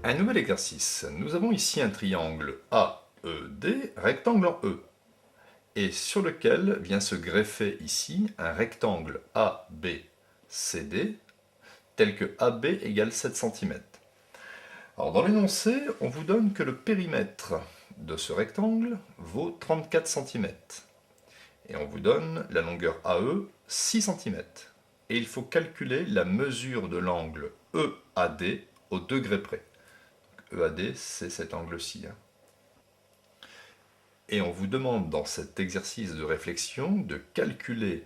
Un nouvel exercice. Nous avons ici un triangle AED, rectangle en E, et sur lequel vient se greffer ici un rectangle ABCD, tel que AB égale 7 cm. Alors dans l'énoncé, on vous donne que le périmètre de ce rectangle vaut 34 cm. Et on vous donne la longueur AE 6 cm. Et il faut calculer la mesure de l'angle EAD au degré près. EAD, c'est cet angle-ci. Et on vous demande dans cet exercice de réflexion de calculer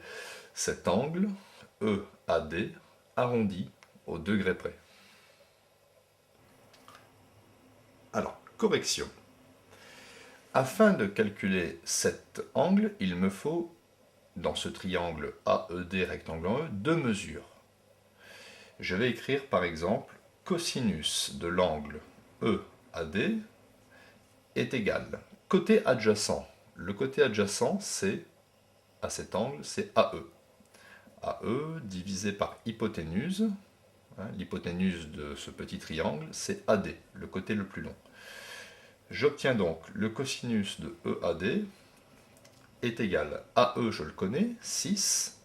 cet angle EAD arrondi au degré près. Alors, correction. Afin de calculer cet angle, il me faut, dans ce triangle AED rectangle en E, deux mesures. Je vais écrire par exemple cosinus de l'angle EAD est égal. Côté adjacent. Le côté adjacent, c'est à cet angle, c'est AE. AE divisé par hypoténuse. L'hypoténuse de ce petit triangle, c'est AD, le côté le plus long. J'obtiens donc le cosinus de EAD est égal à AE, je le connais, 6,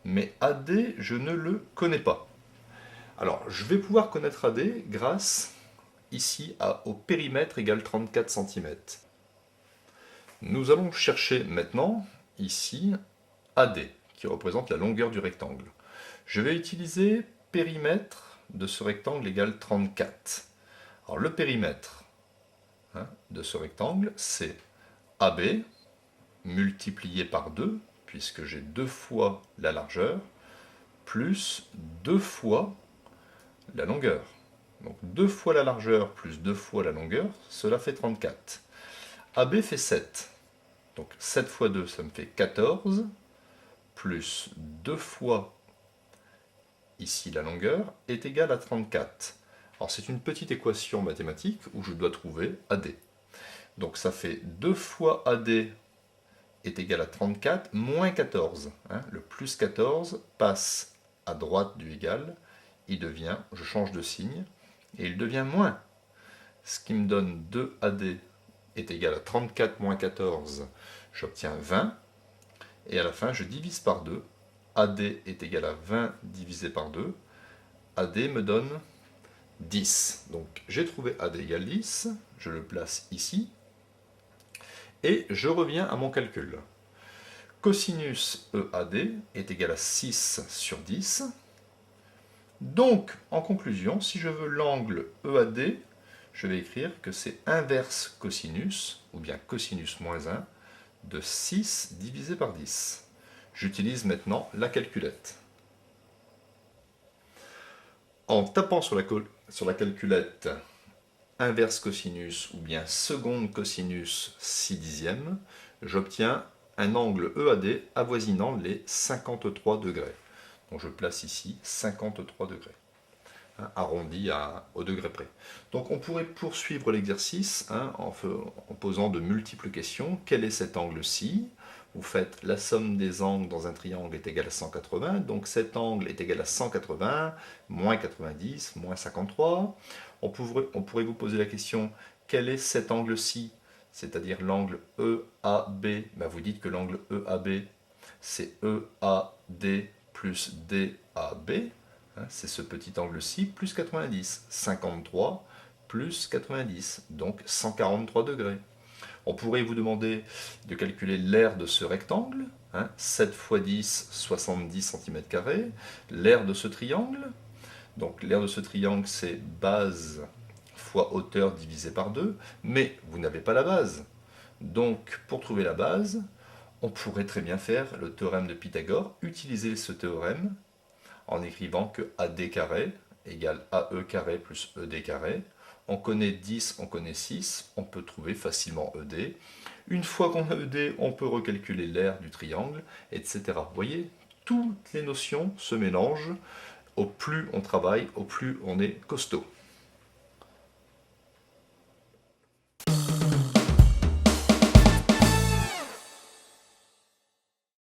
mais AD, je ne le connais pas. Alors, je vais pouvoir connaître AD grâce, ici, au périmètre égal 34 cm. Nous allons chercher maintenant, ici, AD, qui représente la longueur du rectangle. Je vais utiliser périmètre de ce rectangle égal 34. Alors, le périmètre de ce rectangle, c'est AB multiplié par 2, puisque j'ai 2 fois la largeur, plus 2 fois la longueur. Donc 2 fois la largeur plus 2 fois la longueur, cela fait 34. AB fait 7. Donc 7 fois 2, ça me fait 14, plus 2 fois ici la longueur, est égal à 34. Alors c'est une petite équation mathématique où je dois trouver AD. Donc ça fait 2 fois AD est égal à 34 moins 14. Le plus 14 passe à droite du égal, il devient, je change de signe, et il devient moins. Ce qui me donne 2AD est égal à 34 moins 14, j'obtiens 20, et à la fin je divise par 2, AD est égal à 20 divisé par 2, AD me donne 10. Donc j'ai trouvé AD égale 10, je le place ici, et je reviens à mon calcul. Cosinus EAD est égal à 6 sur 10. Donc, en conclusion, si je veux l'angle EAD, je vais écrire que c'est inverse cosinus, ou bien cosinus moins 1, de 6 divisé par 10. J'utilise maintenant la calculette. En tapant sur la calculette inverse cosinus ou bien seconde cosinus 6 dixièmes, j'obtiens un angle EAD avoisinant les 53 degrés. Donc je place ici 53 degrés, arrondi au degré près. Donc on pourrait poursuivre l'exercice en posant de multiples questions. Quel est cet angle-ci? Vous faites la somme des angles dans un triangle est égale à 180, donc cet angle est égal à 180, moins 90, moins 53. On pourrait vous poser la question, quel est cet angle-ci? C'est-à-dire l'angle EAB. Vous dites que l'angle EAB, c'est EAD plus DAB. C'est ce petit angle-ci, plus 90. 53 plus 90, donc 143 degrés. On pourrait vous demander de calculer l'aire de ce rectangle, 7 x 10, 70 cm², l'aire de ce triangle. Donc l'aire de ce triangle, c'est base fois hauteur divisé par 2, mais vous n'avez pas la base. Donc pour trouver la base, on pourrait très bien faire le théorème de Pythagore, utiliser ce théorème en écrivant que AD carré égale AE carré plus ED carré. On connaît 10, on connaît 6, on peut trouver facilement ED. Une fois qu'on a ED, on peut recalculer l'aire du triangle, etc. Vous voyez, toutes les notions se mélangent. Au plus on travaille, au plus on est costaud.